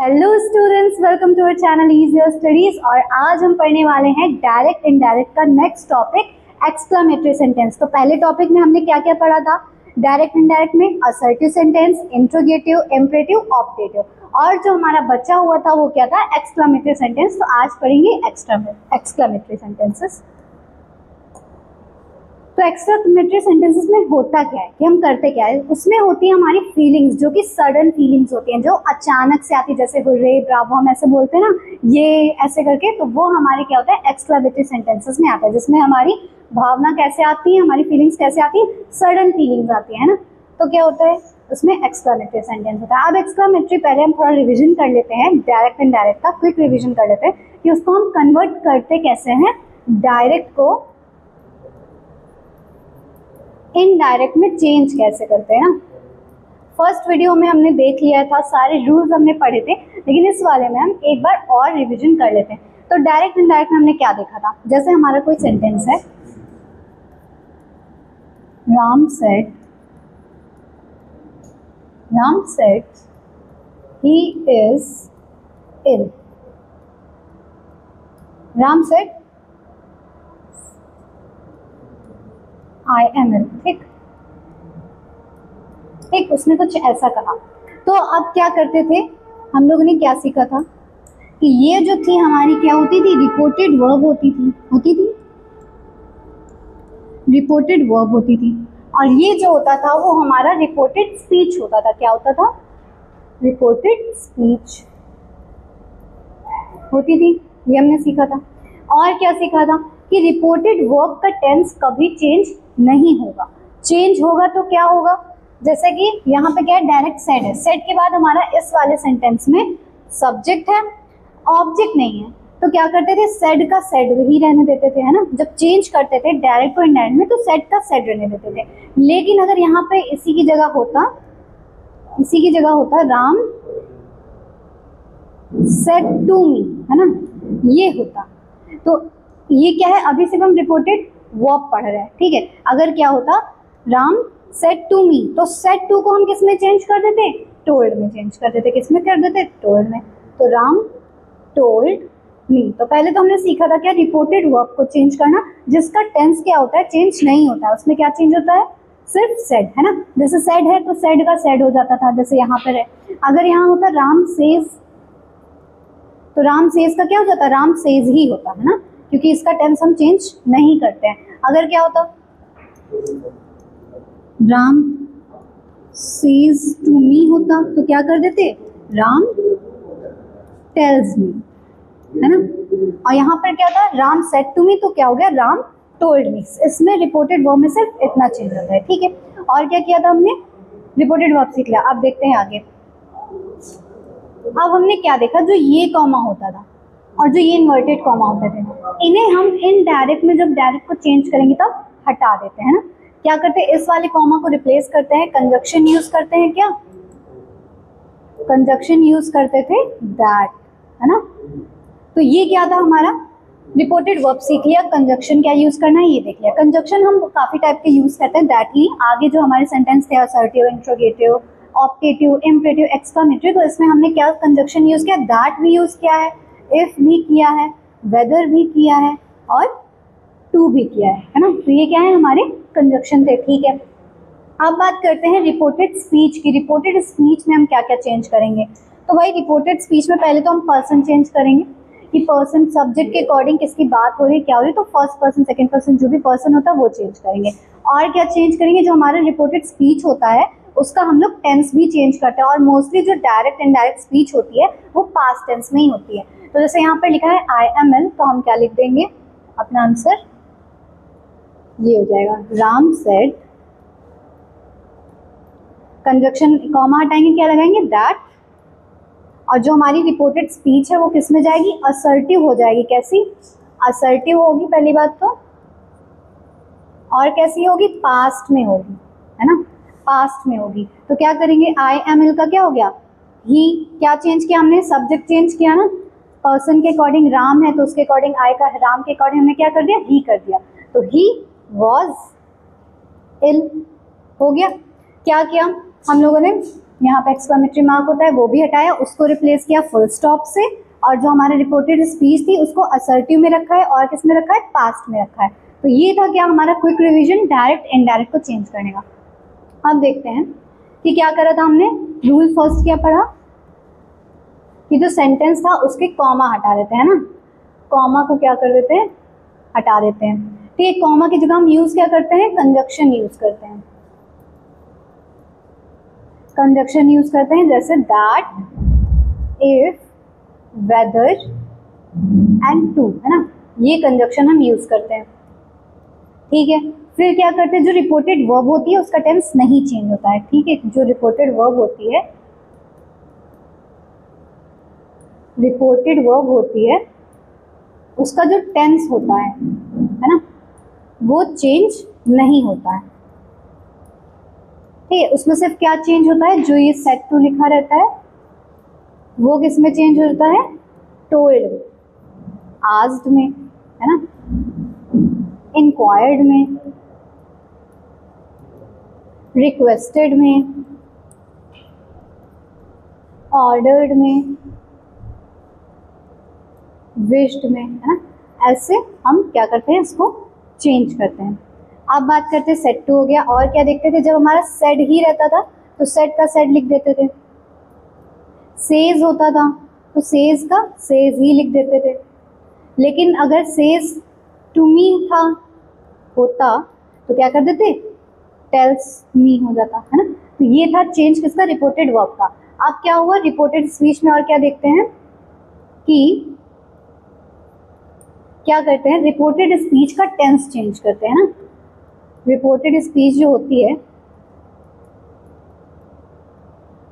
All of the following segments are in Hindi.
Hello students, welcome to our channel easier studies. और आज हम पढ़ने वाले हैं डायरेक्ट इनडायरेक्ट का नेक्स्ट टॉपिक एक्सक्लेमेटरी सेंटेंस। तो पहले टॉपिक में हमने क्या क्या पढ़ा था? डायरेक्ट इनडायरेक्ट में assertive sentence, interrogative, imperative, optative, और जो हमारा बचा हुआ था वो क्या था? Exclamatory sentence. तो आज पढ़ेंगे एक्सक्लेमेटरी सेंटेंसेस। तो एक्सक्लेमेटरी सेंटेंसेस में होता क्या है कि हम करते क्या है, उसमें होती है हमारी फीलिंग्स, जो कि सडन फीलिंग्स होती हैं, जो अचानक से आती है, जैसे हुर्रे, ब्रावो हम ऐसे बोलते हैं ना, ये ऐसे करके। तो वो हमारे क्या होता है? एक्सक्लेमेटरी सेंटेंसेस में आता है, जिसमें हमारी भावना कैसे आती है, हमारी फीलिंग्स कैसे आती है, सडन फीलिंग्स आती है ना। तो क्या होता है उसमें? एक्सक्लेमेटरी सेंटेंस होता है। अब एक्सक्लेमेटरी पहले हम थोड़ा रिविजन कर लेते हैं, डायरेक्ट एंड डायरेक्ट का क्विक रिविजन कर लेते हैं कि उसको हम कन्वर्ट करते कैसे हैं, डायरेक्ट को इनडायरेक्ट में चेंज कैसे करते हैं ना। फर्स्ट वीडियो में हमने देख लिया था, सारे रूल्स हमने पढ़े थे, लेकिन इस वाले में हम एक बार और रिवीजन कर लेते हैं। तो डायरेक्ट इनडायरेक्ट में हमने क्या देखा था? जैसे हमारा कोई सेंटेंस है, Ram said he is ill. Ram said I am ill. ठीक, उसने कुछ ऐसा कहा। तो अब क्या करते थे हम लोगों ने? क्या सीखा था कि ये जो थी हमारी क्या होती थी? रिपोर्टेड वर्ब होती थी रिपोर्टेड वर्ब होती थी। और ये जो होता था वो हमारा रिपोर्टेड स्पीच होता था। क्या होता था? रिपोर्टेड स्पीच होती थी। ये हमने सीखा था। और क्या सीखा था कि रिपोर्टेड वर्ब का टेंस कभी चेंज नहीं होगा। चेंज होगा तो क्या होगा? जैसे कि यहाँ पे क्या है? डायरेक्ट सेड है। सेड के बाद हमारा इस वाले सेंटेंस में सब्जेक्ट है, ऑब्जेक्ट नहीं है। तो क्या करते थे? सेड का सेड ही रहने देते थे, है ना। जब चेंज करते थे डायरेक्ट को इनडायरेक्ट में, तो सेड का सेड रहने देते थे। लेकिन अगर यहाँ पे इसी की जगह होता राम सेड टू मी, है ना, ये होता। तो ये क्या है? अभी सिर्फ हम रिपोर्टेड वर्ब पढ़ रहे हैं, ठीक है। अगर क्या होता? राम सेड टू मी, तो सेड टू को हम किस में चेंज कर देते? टोल्ड में चेंज कर देते। किस में कर देते? टोल्ड में। तो राम टोल्ड मी। तो पहले तो हमने सीखा था क्या? रिपोर्टेड वर्ब को चेंज करना, जिसका टेंस क्या होता है? चेंज नहीं होता है। उसमें क्या चेंज होता है? सिर्फ सेड, है ना। जैसे सेड है तो सेड का सेड हो जाता था, जैसे यहाँ पर है। अगर यहाँ होता राम सेज, तो राम सेज का क्या हो जाता? राम सेज ही होता, है ना, क्योंकि इसका टेंस हम चेंज नहीं करते हैं। अगर क्या होता? राम सेज टू मी होता, तो क्या कर देते? राम टेल्स मी, है ना। और यहाँ पर क्या था? राम सेड टू मी, तो क्या हो गया? Ram told me. इसमें रिपोर्टेड वर्ब में सिर्फ इतना चेंज होता है, ठीक है। और क्या किया था हमने? रिपोर्टेड वर्ब सीख लिया। अब देखते हैं आगे। अब हमने क्या देखा? जो ये कॉमा होता था और जो ये इन्वर्टेड कॉमा होते थे, इन्हें हम इनडायरेक्ट में जब डायरेक्ट को चेंज करेंगे तब हटा देते हैं ना। क्या करते हैं? इस वाले कॉमा को रिप्लेस करते हैं, कंजक्शन यूज करते हैं। क्या कंजक्शन यूज करते थे? दैट, है ना। तो ये क्या था हमारा? रिपोर्टेड वर्ब सीख लिया। कंजक्शन क्या यूज करना है ये देख लिया। कंजक्शन हम काफी टाइप के यूज करते हैं, दैट ही। आगे जो हमारे सेंटेंस थे, assertive, interrogative, optative, imperative, exclamatory, तो इसमें हमने क्या कंजक्शन यूज किया? दैट भी यूज किया है, इफ भी किया है, वेदर भी किया है, और टू भी किया है ना। तो ये क्या है? हमारे कंजक्शन थे, ठीक है। अब बात करते हैं रिपोर्टेड स्पीच की। रिपोर्टेड स्पीच में हम क्या क्या चेंज करेंगे? तो भाई रिपोर्टेड स्पीच में पहले तो हम पर्सन चेंज करेंगे कि पर्सन सब्जेक्ट के अकॉर्डिंग किसकी बात हो रही है, क्या हो रही है। तो फर्स्ट पर्सन, सेकंड पर्सन, जो भी पर्सन होता है वो चेंज करेंगे। और क्या चेंज करेंगे? जो हमारा रिपोर्टेड स्पीच होता है उसका हम लोग टेंस भी चेंज करते हैं। और मोस्टली जो डायरेक्ट इनडायरेक्ट स्पीच होती है वो पास्ट टेंस में ही होती है। तो जैसे यहाँ पर लिखा है आई एम एल, तो हम क्या लिख देंगे? अपना आंसर ये हो जाएगा, राम सेड, कंजक्शन कॉमा हटाएंगे, क्या लगाएंगे? दैट। और जो हमारी रिपोर्टेड स्पीच है वो किस में जाएगी? असर्टिव हो जाएगी। कैसी? असर्टिव होगी पहली बात तो। और कैसी होगी? पास्ट में होगी, है ना, पास्ट में होगी। तो क्या करेंगे? आई एम एल का क्या हो गया? ही। क्या चेंज किया हमने? सब्जेक्ट चेंज किया ना। पर्सन के अकॉर्डिंग राम है तो उसके अकॉर्डिंग आई का, राम के अकॉर्डिंग हमने क्या कर दिया? ही कर दिया। तो ही वॉज इल हो गया। क्या किया हम लोगों ने? यहाँ पे एक्सक्लेमेटरी मार्क होता है वो भी हटाया, उसको रिप्लेस किया फुल स्टॉप से, और जो हमारे रिपोर्टेड स्पीच थी उसको असर्टिव में रखा है और किस में रखा है, पास्ट में रखा है। तो ये था क्या हमारा क्विक रिवीजन डायरेक्ट इनडायरेक्ट को चेंज करने का। अब देखते हैं कि क्या करा था हमने। रूल फर्स्ट क्या पढ़ा कि जो सेंटेंस था उसके कॉमा हटा देते हैं ना, कॉमा को क्या कर देते हैं, हटा देते हैं। ठीक है, कॉमा की जगह हम यूज क्या करते हैं, कंजक्शन यूज करते हैं। कंजक्शन यूज करते हैं जैसे that, if, whether and to, है ना, ये कंजक्शन हम यूज करते हैं। ठीक है, फिर क्या करते हैं, जो रिपोर्टेड वर्ब होती है उसका टेंस नहीं चेंज होता है। ठीक है, जो रिपोर्टेड वर्ब होती है, रिपोर्टेड वर्ब होती है उसका जो टेंस होता है ना, वो चेंज नहीं होता है। ठीक है, उसमें सिर्फ क्या चेंज होता है, जो ये सेट टू लिखा रहता है वो किस में चेंज होता है, टोल्ड में, आस्क्ड में, है ना, इंक्वायर्ड में, रिक्वेस्टेड में, ऑर्डर्ड में, विश्ड में, है ना। ऐसे हम क्या करते हैं, इसको चेंज करते हैं। अब बात करते हैं सेट टू हो गया। और क्या देखते थे, जब हमारा सेड ही रहता था तो सेट का सेड लिख देते थे, सेज होता था तो सेज का सेज ही लिख देते थे। लेकिन अगर सेज टू मी था होता तो क्या कर देते, टेल्स मी हो जाता, है ना। तो ये था चेंज किसका, रिपोर्टेड वर्ब का। अब क्या हुआ रिपोर्टेड स्पीच में, और क्या देखते हैं कि क्या करते हैं, रिपोर्टेड स्पीच का टेंस चेंज करते हैं ना। रिपोर्टेड स्पीच जो होती है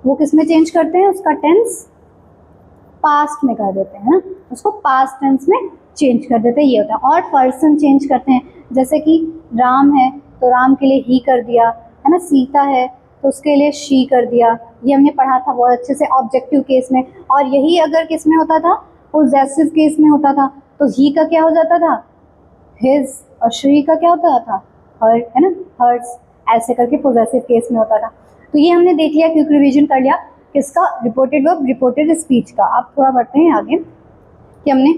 वो किस में चेंज करते हैं, उसका टेंस पास्ट में कर देते हैं ना, उसको पास्ट टेंस में चेंज कर देते हैं, ये होता है। और पर्सन चेंज करते हैं, जैसे कि राम है तो राम के लिए ही कर दिया, है ना, सीता है तो उसके लिए शी कर दिया, ये हमने पढ़ा था बहुत अच्छे से ऑब्जेक्टिव केस में। और यही अगर किस में होता था, पोजेसिव केस में होता था, तो ही का क्या हो जाता था, हिज, और श्री का क्या होता था, हर, है ना, हर्स, ऐसे करके पोजेसिव केस में होता था। तो ये हमने देख लिया, क्विक रिवीजन कर लिया किसका, रिपोर्टेड वर्ब, रिपोर्टेड स्पीच का। अब थोड़ा बढ़ते हैं आगे कि हमने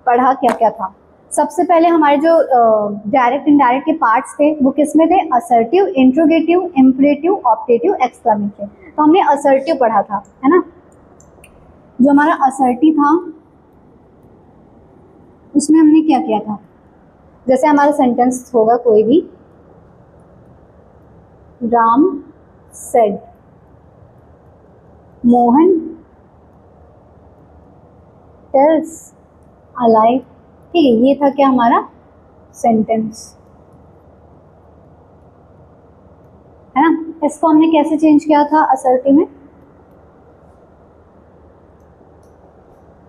पढ़ा क्या क्या था। सबसे पहले हमारे जो डायरेक्ट इनडायरेक्ट के पार्ट्स थे वो किस में थे, assertive, interrogative, imperative, optative, exclamatory. तो हमने असर्टिव पढ़ा था, है ना। जो हमारा असर्टिव था उसमें हमने क्या किया था, जैसे हमारा सेंटेंस होगा कोई भी, Ram said, Mohan tells a lie. ठीक है, ये था क्या हमारा सेंटेंस, है ना। इसको हमने कैसे चेंज किया था असर्टिव में,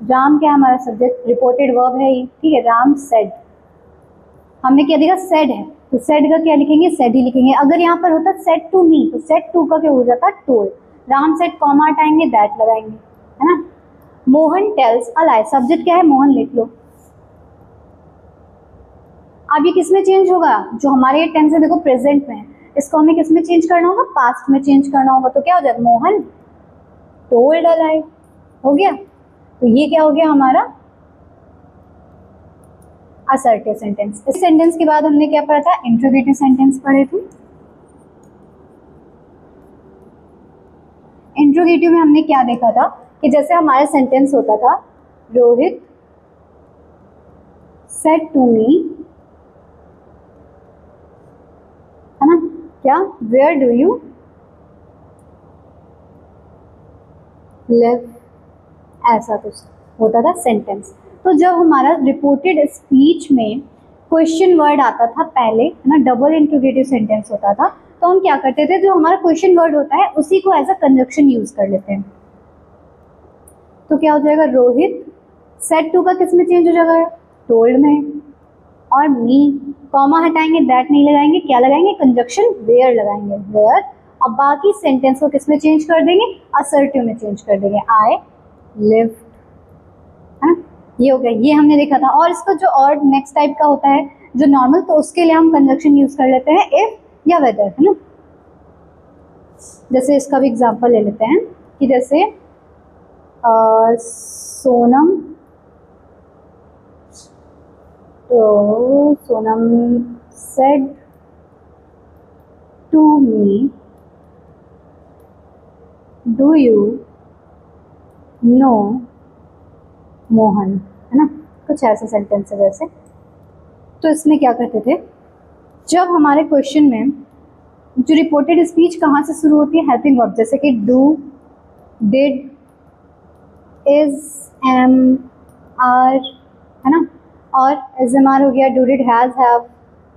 राम क्या हमारा सब्जेक्ट, रिपोर्टेड वर्ब है ये, ठीक है, राम सेड, हमने क्या देखा, सेड है तो सेड का क्या लिखेंगे, सेड ही लिखेंगे। अगर यहाँ पर होता सेड टू मी तो सेड टू का क्या हो जाता, टोल्ड। राम सेड कॉमा हटाएंगे, दैट लगाएंगे, है ना। Mohan tells a lie, subject क्या है, मोहन लिख लो। अब ये किस में चेंज होगा, जो हमारे ये टेंस है देखो प्रेजेंट में है, इसको हमें किस में चेंज करना होगा, पास्ट में चेंज करना होगा। तो क्या हो जाएगा, मोहन टोल्ड अ लाई, हो गया। तो ये क्या हो गया हमारा असर्टिव सेंटेंस। इस सेंटेंस के बाद हमने क्या पढ़ा था, इंट्रोगेटिव सेंटेंस पढ़े थे। इंट्रोगेटिव में हमने क्या देखा था कि जैसे हमारा सेंटेंस होता था, रोहित सेड टू मी, है ना, क्या, वेयर डू यू लिव, ऐसा कुछ होता था सेंटेंस। तो जब हमारा रिपोर्टेड स्पीच में क्वेश्चन वर्ड आता था पहले, है ना, डबल इंट्रोगेटिव सेंटेंस होता था, तो हम क्या करते थे, जो हमारा क्वेश्चन वर्ड होता है उसी को एज अ कंजक्शन यूज कर लेते हैं। तो क्या हो जाएगा, रोहित सेड टू का किस में चेंज हो जाएगा, टोल्ड में, और मी कॉमा हटाएंगे, दैट नहीं लगाएंगे, क्या लगाएंगे, कंजक्शन वेयर लगाएंगे, वेयर। और बाकी सेंटेंस को किस में चेंज कर देंगे, असर्टिव में चेंज कर देंगे, आई लिव, है ना। ये हो गया, ये हमने देखा था। और इसका जो और नेक्स्ट टाइप का होता है जो नॉर्मल, तो उसके लिए हम कंजक्शन यूज कर लेते हैं इफ या वेदर, है ना। जैसे इसका भी एग्जांपल ले लेते हैं कि जैसे सोनम, तो Sonam said to me, do you know Mohan, है ना, कुछ ऐसा सेंटेंस है जैसे। तो इसमें क्या करते थे, जब हमारे क्वेश्चन में जो रिपोर्टेड स्पीच कहाँ से शुरू होती है, हेल्पिंग वर्ब, जैसे कि do, did, is, am, are, है ना, और एज एम आर हो गया, डू, डिड, हैज, हैव।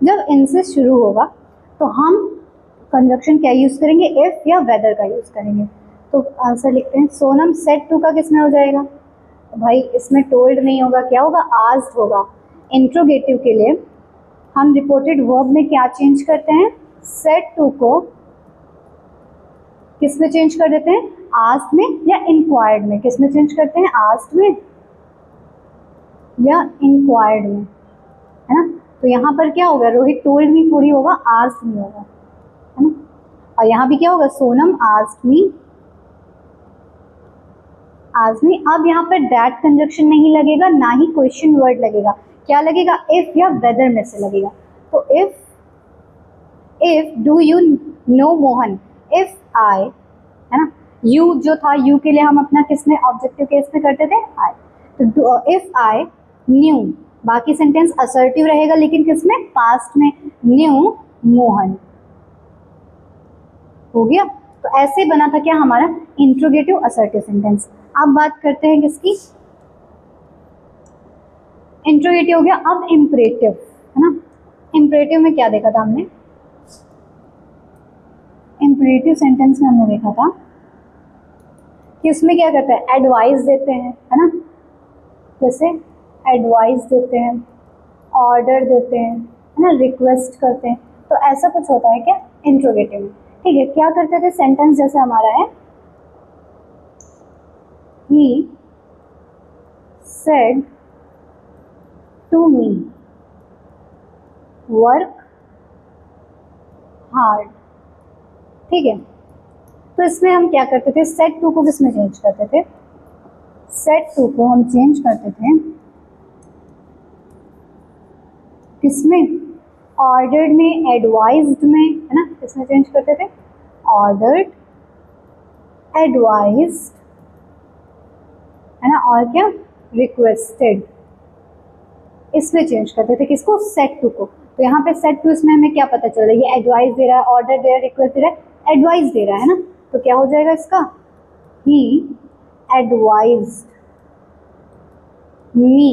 जब इनसे शुरू होगा तो हम कंजक्शन क्या यूज़ करेंगे, इफ या वेदर का यूज़ करेंगे। तो आंसर लिखते हैं, सोनम सेड टू का किसमें हो जाएगा, भाई इसमें टोल्ड नहीं होगा, क्या होगा, आस्क्ड होगा। इंट्रोगेटिव के लिए हम रिपोर्टेड वर्ब में क्या चेंज करते हैं, सेड टू को किस में चेंज कर देते हैं, आस्क्ड में या इंक्वायर्ड में। किस में चेंज करते हैं, आस्क्ड में या इंक्वायर्ड में, है ना। तो यहाँ पर क्या होगा, रोहित टोल्ड मी थोड़ी होगा, आस्क्ड मी होगा, है ना। और यहाँ भी क्या होगा, Sonam asked me, asked me. अब यहाँ पर दैट कंजक्शन नहीं लगेगा, ना ही क्वेश्चन वर्ड लगेगा, क्या लगेगा, इफ या वेदर में से लगेगा। तो if do you know Mohan, if I, है ना, यू जो था, यू के लिए हम अपना किसमें ऑब्जेक्टिव केस में करते थे, आई। तो इफ आई न्यू, बाकी सेंटेंस असर्टिव रहेगा लेकिन किसमें, पास्ट में, न्यू मोहन, हो गया। तो ऐसे बना था क्या हमारा इंट्रोगेटिव असर्टिव सेंटेंस। अब बात करते हैं किसकी, इंट्रोगेटिव हो गया। अब इम्परेटिव, है ना। इम्परेटिव में क्या देखा था हमने, इम्परेटिव सेंटेंस में हमने देखा था कि उसमें क्या करते हैं, एडवाइस देते हैं, है ना, जैसे एडवाइस देते हैं, ऑर्डर देते हैं, है ना, रिक्वेस्ट करते हैं। तो ऐसा कुछ होता है क्या इंट्रोगेटिव में, ठीक है। क्या करते थे, सेंटेंस जैसे हमारा है, he said to me work hard, ठीक है। तो इसमें हम क्या करते थे, सेड टू को किसमें चेंज करते थे, सेड टू को हम चेंज करते थे किसमें, ऑर्डर्ड में, एडवाइज्ड में, है ना, किसमें चेंज करते थे, ऑर्डर्ड, एडवाइज्ड, है ना, और क्या, रिक्वेस्टेड, इसमें चेंज करते थे किसको, सेट टू को। तो यहाँ पे सेट टू, इसमें हमें क्या पता चल रहा है, ये एडवाइस दे रहा है, ऑर्डर दे रहा है, रिक्वेस्ट दे रहा है, एडवाइस दे रहा है ना। तो क्या हो जाएगा इसका, ही एडवाइज्ड मी।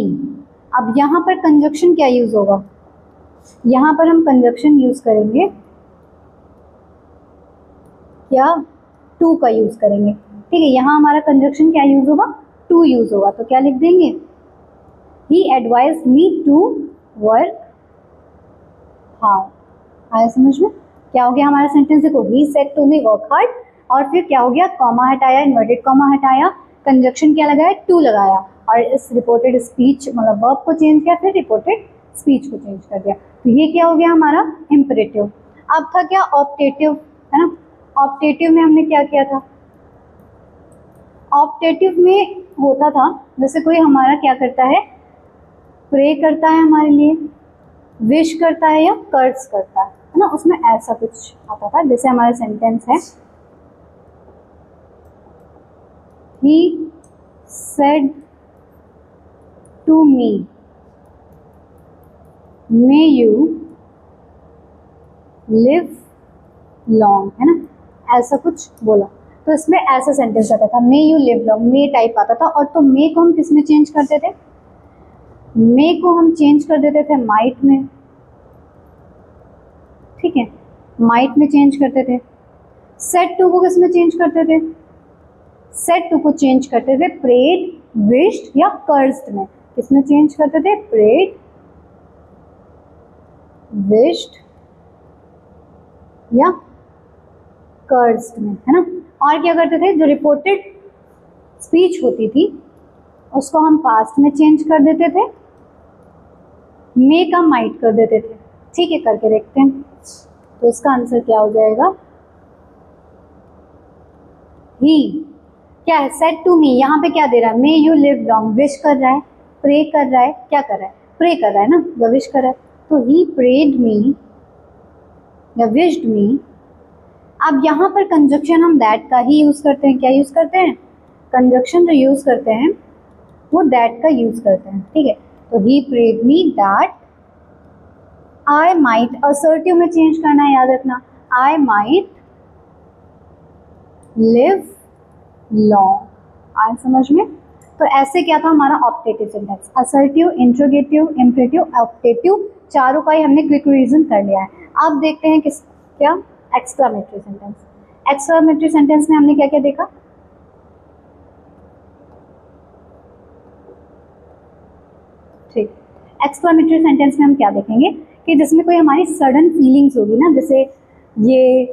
अब यहाँ पर कंजक्शन क्या यूज होगा, यहाँ पर हम कंजक्शन यूज करेंगे क्या, टू का यूज करेंगे, ठीक है। यहाँ हमारा कंजक्शन क्या यूज होगा, टू यूज होगा। तो क्या लिख देंगे, he advised me to work hard. आया समझ में, क्या हो गया हमारा सेंटेंस, देखो, he said to me work hard, और फिर क्या हो गया, कॉमा हटाया, इन्वर्टेड कॉमा हटाया, कंजक्शन क्या लगाया, टू लगाया, और इस रिपोर्टेड स्पीच मतलब वर्ब को चेंज किया, फिर रिपोर्टेड स्पीच को चेंज कर दिया। तो ये क्या हो गया हमारा इम्परेटिव। अब था क्या ऑप्टेटिव, है ना। ऑप्टेटिव में हमने क्या किया था, ऑप्टेटिव में होता था जैसे कोई हमारा क्या करता है, प्रे करता है हमारे लिए, विश करता है या कर्ज करता है ना, उसमें ऐसा कुछ आता था। जैसे हमारा सेंटेंस है, he said to me may you live long, है ना, ऐसा कुछ बोला। तो इसमें ऐसा सेंटेंस आता था, may you live long, may type आता था। और तो मे को हम किस में चेंज करते थे, मे को हम चेंज कर देते थे माइट में, ठीक है, माइट में चेंज करते थे। सेड टू को किस में चेंज करते थे, सेड टू को चेंज करते थे प्रेड, विश्ड या कर्स्ड में। किस में चेंज करते थे, प्रेड, विश्ड या कर्स्ड में, है ना। और क्या करते थे, जो रिपोर्टेड स्पीच होती थी उसको हम पास्ट में चेंज कर देते थे, मे का माइट कर देते थे, ठीक है। करके देखते हैं, तो इसका आंसर क्या हो जाएगा, ही क्या है, सेड टू मी, यहाँ पे क्या दे रहा है, may you live long, wish कर रहा है, प्रे कर रहा है, क्या कर रहा है, प्रे कर रहा है ना, या विश कर रहा है, तो ही प्रेड मी या विश्ड मी। अब यहाँ पर कंजक्शन हम दैट का ही यूज करते हैं, क्या यूज करते हैं, कंजक्शन जो यूज करते हैं वो दैट का यूज करते हैं, ठीक है। तो he prayed me that I might, assertive में चेंज करना है, याद रखना, आई माइट लिव लॉन्ग, आए समझ में। तो ऐसे क्या था हमारा optative syntax, assertive, interrogative, imperative, optative, चारों का ही हमने क्विक रिवीजन कर लिया है। अब देखते हैं किस क्या एक्सक्लामेटरी सेंटेंस। एक्सक्लामेटरी सेंटेंस में हमने क्या क्या देखा, ठीक, एक्सक्लामेटरी सेंटेंस में हम क्या देखेंगे कि जिसमें कोई हमारी सडन फीलिंग्स होगी ना, जैसे ये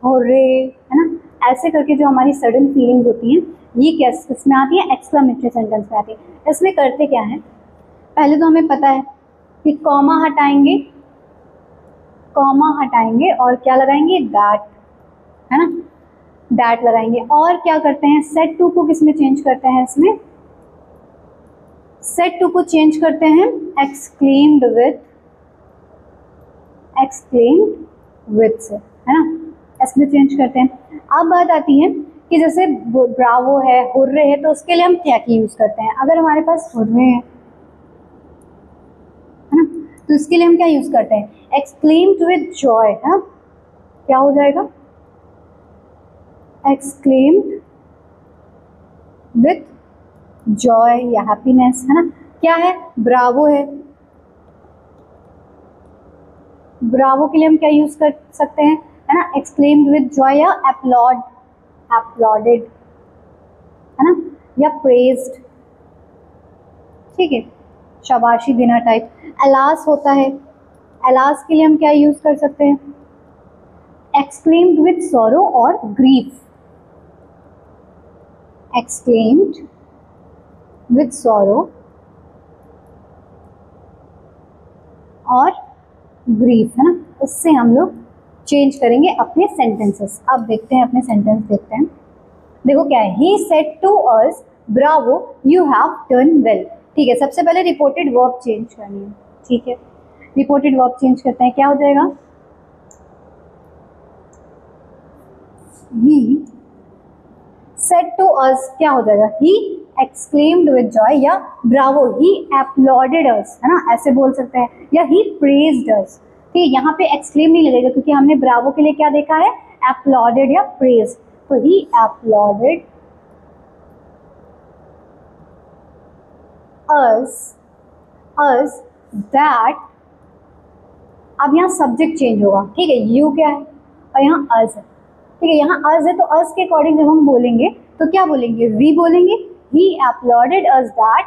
हो रे है ना, ऐसे करके जो हमारी सडन फीलिंग्स होती हैं ये किसमें आती है, एक्सक्लामेटरी सेंटेंस में आती है। इसमें करते क्या है, पहले तो हमें पता है कि कॉमा हटाएंगे, कॉमा हटाएंगे और क्या लगाएंगे, दैट, है ना, दैट लगाएंगे। और क्या करते हैं, सेट टू को किसमें चेंज करते हैं, इसमें सेट टू को चेंज करते हैं एक्सक्लेम्ड विथ, एक्सक्लेम्ड विथ से, है ना, इसमें चेंज करते हैं। अब बात आती है कि जैसे ब्रावो है, हुर्रे है, तो उसके लिए हम क्या की यूज करते हैं, अगर हमारे पास हुर्रे है ना, तो इसके लिए हम क्या यूज करते हैं, एक्सक्लेम्ड विथ जॉय, है, क्या हो जाएगा, एक्सक्लेम्ड विथ जॉय या हैप्पीनेस, है ना, क्या है, ब्रावो है, ब्रावो के लिए हम क्या यूज कर सकते हैं, है ना, एक्सक्लेम्ड विथ जॉय या एप्लॉड, एप्लॉडेड, है ना, या प्रेज्ड, ठीक है, शाबाशी देना टाइप। अलास होता है, अलास के लिए हम क्या यूज कर सकते हैं, एक्सक्लेम्ड विथ सॉरो और ग्रीफ, एक्सक्लेम्ड विथ सॉरो और ग्रीफ, है ना, उससे हम लोग चेंज करेंगे अपने सेंटेंसेस। अब देखते हैं अपने सेंटेंस, देखते हैं, देखो क्या है, he said to us bravo you have done well, ठीक है। सबसे पहले रिपोर्टेड वर्ब चेंज करनी है, ठीक है, रिपोर्टेड वर्ब चेंज करते हैं, क्या हो जाएगा, ही सेड टू अस, क्या हो जाएगा, ही एक्सक्लेम्ड विद जॉय या ब्रावो ही एप्लॉडेड अस, है ना, ऐसे बोल सकते हैं, या ही प्रेज्ड अस, ठीक है, यहाँ पे एक्सक्लेम नहीं लगेगा क्योंकि हमने ब्रावो के लिए क्या देखा है, एप्लॉडेड या प्रेज्ड, तो ही एप्लॉडेड अस दैट, अब यहाँ सब्जेक्ट चेंज होगा, ठीक है, यू क्या है और यहाँ अस है, ठीक है, यहाँ अस है तो अस के अकॉर्डिंग जब हम बोलेंगे तो क्या बोलेंगे, वी बोलेंगे, he applauded us that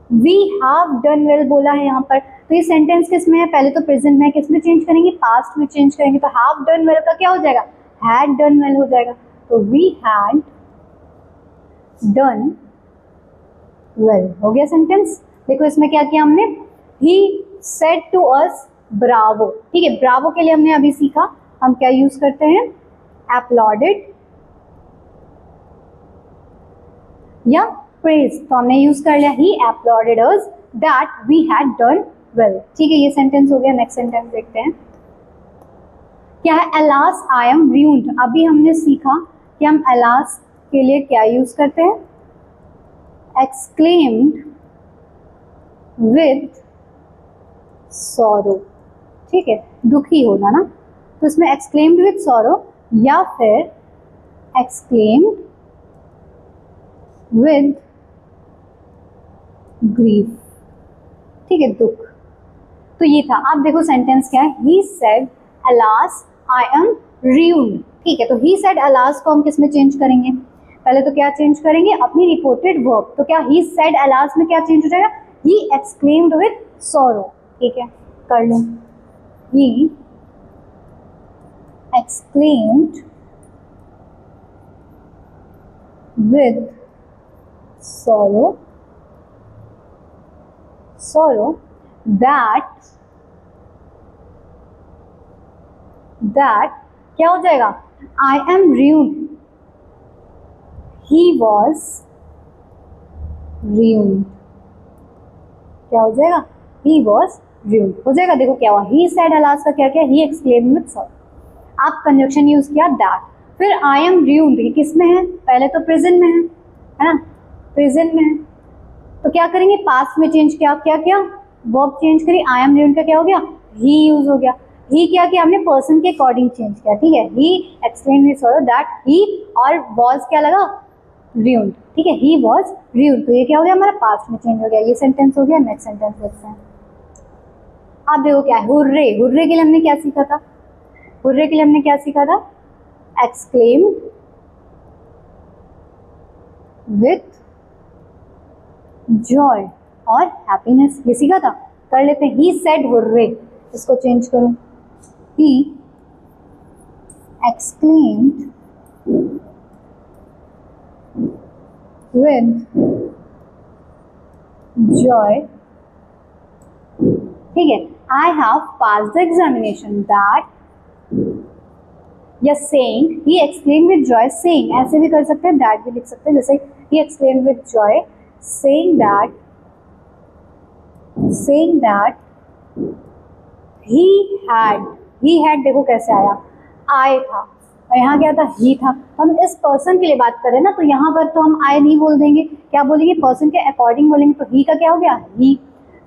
we have done well बोला है यहाँ पर। तो ये सेंटेंस किस में है, पहले तो प्रेजेंट में, किस में चेंज करेंगे, पास्ट में चेंज करेंगे, तो हैव डन वेल का क्या हो जाएगा, हैड डन वेल हो जाएगा, तो वी हैड डन वेल हो गया सेंटेंस। देखो इसमें क्या किया हमने, he said to us bravo, ठीक है, ब्रावो के लिए हमने अभी सीखा हम क्या यूज करते हैं, एप्लॉडेड या प्रेज, तो हमने यूज कर लिया he applauded us that we had done well, ठीक है, ये सेंटेंस हो गया। नेक्स्ट सेंटेंस देखते हैं क्या है, अलास आई एम र्यून्ड, अभी हमने सीखा कि हम अलास के लिए क्या यूज करते हैं, एक्सक्लेम्ड विथ सॉरो, ठीक है, दुखी होना ना, तो इसमें एक्सक्लेम्ड विथ सॉरो या फिर एक्सक्लेम्ड विथ ग्रीफ, ठीक है, दुख। तो ये था। आप देखो सेंटेंस क्या है, he said alas I am ruined, ठीक है, तो ही सेड अलास को हम किस में चेंज करेंगे, पहले तो क्या चेंज करेंगे, अपनी रिपोर्टेड वर्ब, तो क्या ही सेड अलास में क्या चेंज हो जाएगा, ही एक्सक्लेम्ड विथ सॉरो, ठीक है, कर लो, he exclaimed with sorrow that क्या हो जाएगा, I am ruined, he was ruined, क्या हो जाएगा, he was ruined हो जाएगा। देखो क्या हुआ, he said alas का क्या क्या, he exclaimed with sorrow, आप कंजक्शन यूज किया that, फिर I am ruined ये किस में है, पहले तो प्रेजेंट में है ना, प्रेजेंट में है, तो क्या करेंगे, पास्ट में चेंज किया, क्या किया, वर्ब चेंज करी, I am ruined का क्या हो गया, he यूज हो गया, he क्या किया हमने, पर्सन के अकॉर्डिंग चेंज किया, ठीक है, he explained with sorrow that he, और was क्या लगा, ruined, ठीक है, he was ruined, तो ये क्या हो गया हमारा, पास्ट में चेंज हो गया, ये सेंटेंस हो गया। नेक्स्ट सेंटेंस देखते हैं, आप देखो क्या है, हुर्रे, हुर्रे के लिए हमने क्या सीखा था, हुर्रे के लिए हमने क्या सीखा था, exclaimed with joy और हैप्पीनेस, ये सीखा था, कर लेते हैं। he said हुर्रे, इसको चेंज करूं, he exclaimed with joy, ठीक है, I have passed the examination, that या saying, he exclaimed with joy, saying ऐसे भी कर सकते हैं, that भी लिख सकते हैं, जैसे he exclaimed with joy saying that he had देखो कैसे आया, I था और यहाँ क्या था, he था, हम इस पर्सन के लिए बात करें ना, तो यहाँ पर तो हम I नहीं बोल देंगे, क्या बोलेंगे, पर्सन के अकॉर्डिंग बोलेंगे, तो he का क्या हो गया, he,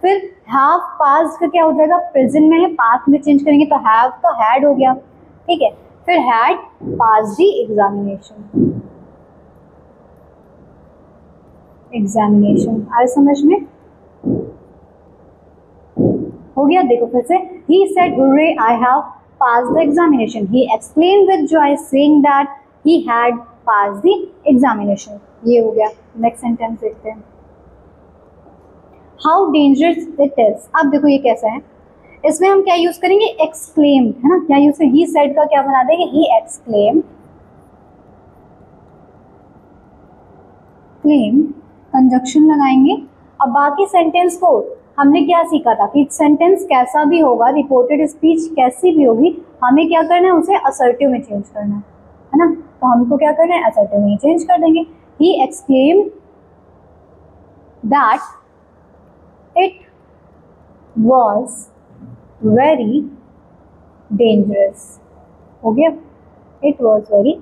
फिर have passed का क्या हो जाएगा, प्रेजेंट में है, पास्ट में चेंज करेंगे तो have तो had हो गया, ठीक है, फिर had passed the एग्जामिनेशन आए समझ में, हो गया। देखो फिर से, he said hooray I have passed the examination, he exclaimed with joy saying that he had passed the examination, ये हो गया। नेक्स्ट सेंटेंस देखते हैं, how dangerous it is, अब देखो ये कैसा है, इसमें हम क्या यूज करेंगे, exclaimed है ना, क्या यूज करेंगे, he said का क्या बना देंगे, he exclaimed, claim कंजक्शन लगाएंगे। अब बाकी सेंटेंस को हमने क्या सीखा था कि सेंटेंस कैसा भी होगा, रिपोर्टेड स्पीच कैसी भी होगी, हमें क्या करना है, उसे असर्टिव में चेंज करना है ना, तो हमको क्या करना है, असर्टिव में चेंज कर देंगे। He exclaimed that it was very dangerous, हो गया, इट वॉज वेरी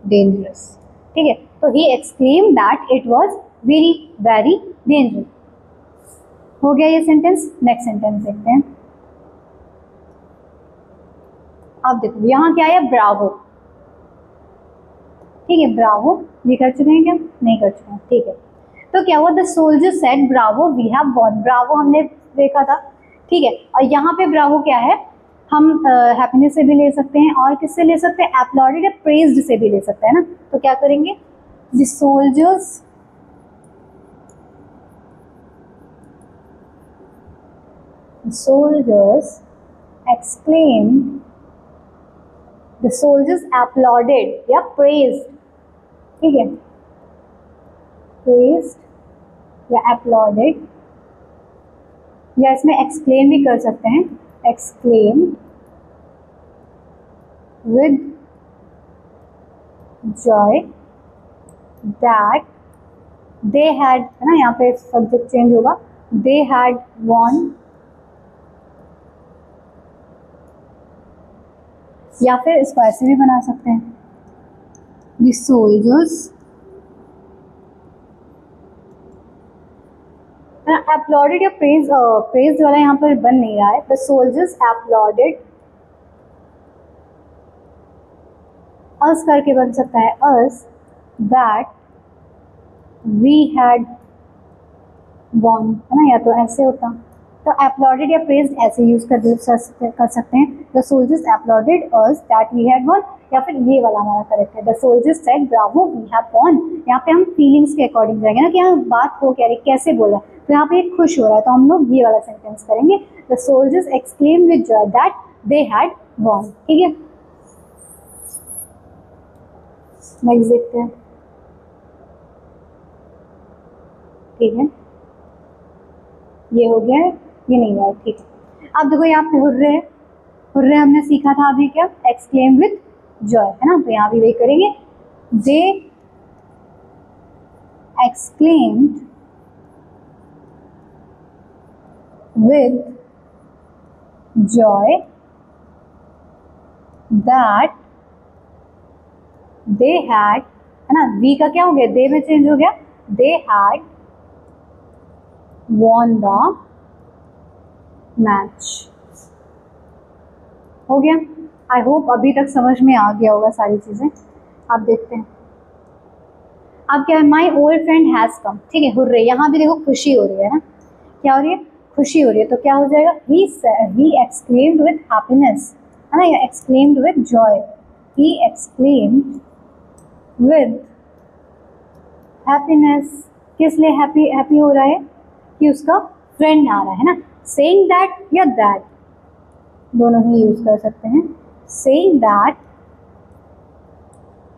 डेंजरस, ठीक है, तो he exclaimed that it was very very dangerous, हो गया ये सेंटेंस। नेक्स्ट सेंटेंस देखते हैं, अब देखो यहाँ क्या है, ब्रावो, ठीक है, ब्रावो ये कर चुके हैं क्या, नहीं कर चुके हैं, ठीक है, तो क्या हुआ, the soldier said bravo we have won, bravo हमने देखा था, ठीक है, और यहाँ पे ब्रावो क्या है, हम हैप्पीनेस से भी ले सकते हैं और किससे ले सकते हैं, अपलॉडेड या प्रेज्ड से भी ले सकते हैं ना, तो क्या करेंगे, the soldiers exclaimed, the soldiers applauded या praised, ठीक है, praised या applauded, या इसमें exclaim भी कर सकते हैं, exclaimed with joy that they had, है ना, यहाँ पे सब्जेक्ट चेंज होगा, they had won, या फिर इसको ऐसे भी बना सकते हैं, द सोल्जर्स अपलॉडेड या प्रेज वाला यहाँ पर बन नहीं रहा है, द सोल्जर्स अपलॉडेड, अस करके बन सकता है, us that we had won, है ना, या तो ऐसे होता, तो अपलॉडेड या प्रेज्ड ऐसे यूज कर सकते हैं, the soldiers applauded us that we had won, या फिर ये वाला हमारा करेक्ट है, the soldiers said bravo we have won, यहाँ पे हम फीलिंग्स के अकॉर्डिंग जाएंगे ना, कि यहाँ बात हो क्या रही, कैसे बोला, तो यहाँ पे खुश हो रहा है, तो हम लोग ये वाला सेंटेंस करेंगे, the soldiers exclaim with joy that they had won, ठीक है। नेक्स्ट देखते हैं, ठीक है, ये हो गया है, ये नहीं हुआ, ठीक है। अब देखो यहाँ पे हुर्रे, हुर्रे हमने सीखा था अभी क्या, एक्सक्लेम विथ जॉय, है ना, तो यहाँ भी वही करेंगे, दे exclaimed with joy that they had, है ना, वी का क्या हो गया, दे में चेंज हो गया, they had won the match. हो गया। आई होप अभी तक समझ में आ गया होगा सारी चीजें। आप देखते हैं अब क्या है, my old friend has come, ठीक है, हुर्रे, यहाँ भी देखो खुशी हो रही है ना, क्या हो रही है, खुशी हो रही है, तो क्या हो जाएगा, he exclaimed with happiness, है ना, या exclaimed with joy, he exclaimed with happiness, किस लिए हैप्पी हो रहा है, कि उसका फ्रेंड आ रहा है ना, saying that या that दोनों ही यूज कर सकते हैं, saying that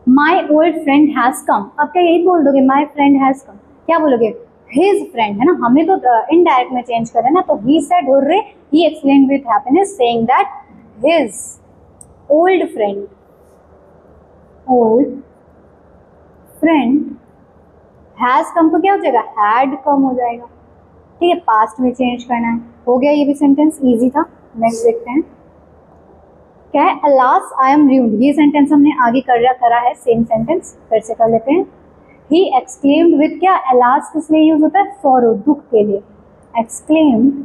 my old friend has come, अब क्या यही बोल दोगे, my friend has come, क्या बोलोगे, his friend, है ना, हमें तो इनडायरेक्ट में चेंज कर रहे हैं ना, तो he said hurray, he exclaimed with happiness saying that his old friend has come, तो क्या हो जाएगा, had come हो जाएगा, ठीक है, पास्ट में चेंज करना है। हो गया, ये भी सेंटेंस इजी था। नेक्स्ट देखते हैं क्या है, अलास आई एम रूड, ये सेंटेंस हमने आगे करा है, सेम सेंटेंस फिर से कर लेते हैं। ही एक्सक्लेम्ड विद क्या, अलास किस लिए यूज होता है, सॉरो, दुख के लिए, exclaimed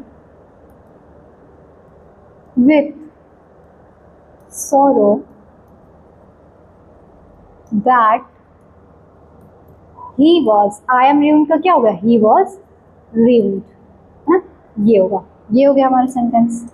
with sorrow that he was, I am ruined का क्या होगा, ही वॉज रूड, है ना, ये होगा, ये हो गया हमारा सेंटेंस।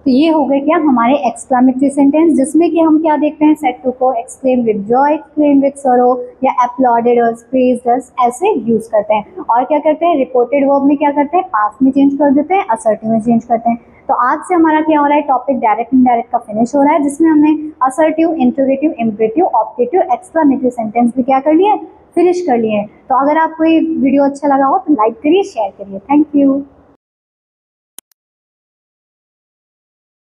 तो ये हो गए क्या हमारे एक्सक्लेमेटरी सेंटेंस, जिसमें कि हम क्या देखते हैं, सेड टू को exclaim with Joy, exclaim with sorrow, या अपलॉडेड अस, प्रेज्ड अस, ऐसे यूज करते हैं। और क्या करते हैं, रिपोर्टेड वर्ब में क्या करते हैं, पास्ट में चेंज कर देते हैं, असर्टिव में चेंज करते हैं। तो आज से हमारा क्या हो रहा है, टॉपिक डायरेक्ट इनडायरेक्ट का फिनिश हो रहा है, जिसमें हमने assertive, interrogative, imperative, optative, exclamatory sentence भी क्या कर लिए, फिनिश कर लिए। तो अगर आपको ये वीडियो अच्छा लगा हो तो लाइक करिए, शेयर करिए। Thank you.